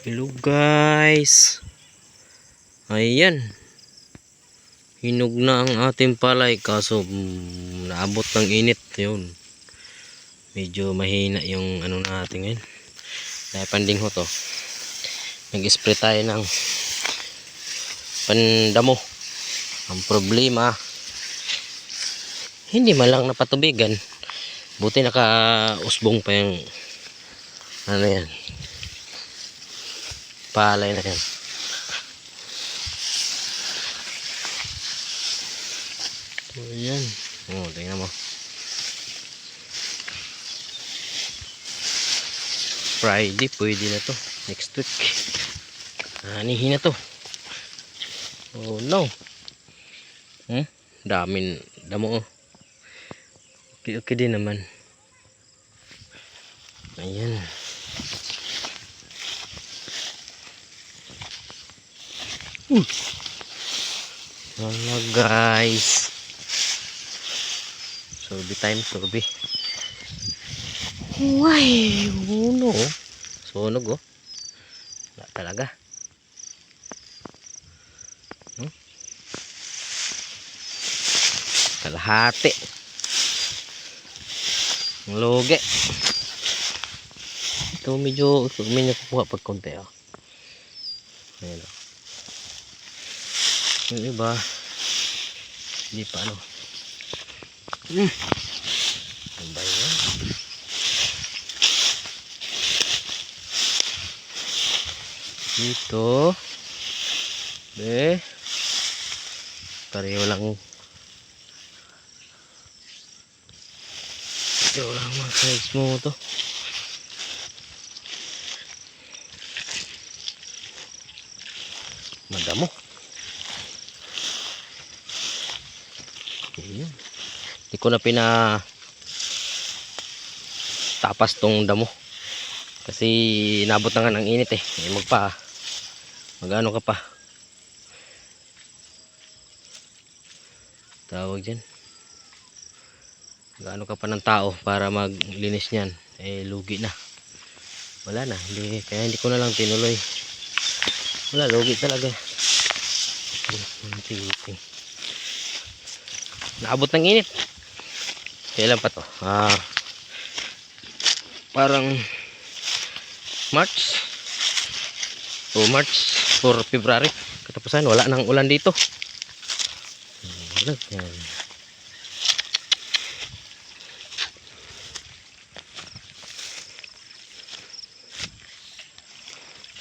Hello guys. Ayan. Hinog na ang ating palay kaso naabot ng init 'yun. Medyo mahina yung ano natin ngayon. Dahil pandingho to. Nag-spray tayo ng pandamo. Ang problema, hindi man lang napatubigan. Buti naka-usbong pa yung ano yan. Palay na yan. So, ayan. Tingnan mo. Friday, pwede na to. Next week. Anihin na to. Oh no. Daming damo. Okay din naman. Ayan. Wala guys. Survey time, survey. Why? Uno. Sunog oh. Wala talaga. Kalahati. Ang loge. Ito medyo kukuha pag konti oh. Ayan oh. Yung iba hindi pa ano. Ang bayo. Dito pareho lang mga size mo to. Madamo. Hindi ko na tapas tong damo kasi inabot na nga ng init magano ka pa tawag dyan, magano ka pa ng tao para maglinis nyan, lugi na, wala na, kaya hindi ko na lang tinuloy, wala, lugi talaga. Naabot ng init. Kailan pa to? Parang March or February katapusan, wala nang ulan dito.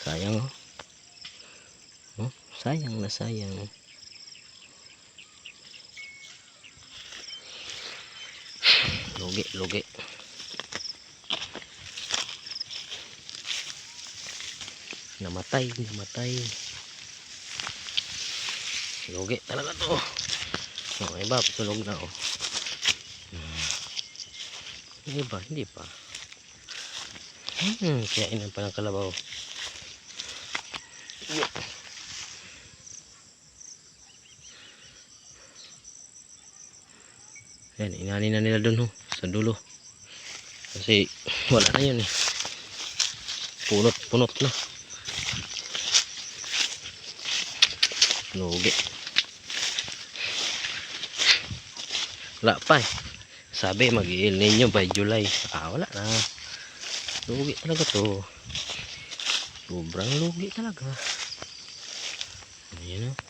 Sayang oh. Sayang na sayang. Lugi. Namatay. Lugi talaga to. Iba tulog na oh. Iba hindi pa. Kainan pa ng kalabaw. Yan, inani na nila dun sa dulo. Kasi wala na yun eh. Punot na. Lugi. Wala pa eh. Sabi mag-i-El Nino by July. Wala na. Lugi talaga to. Sobrang lugi talaga. Ayan o.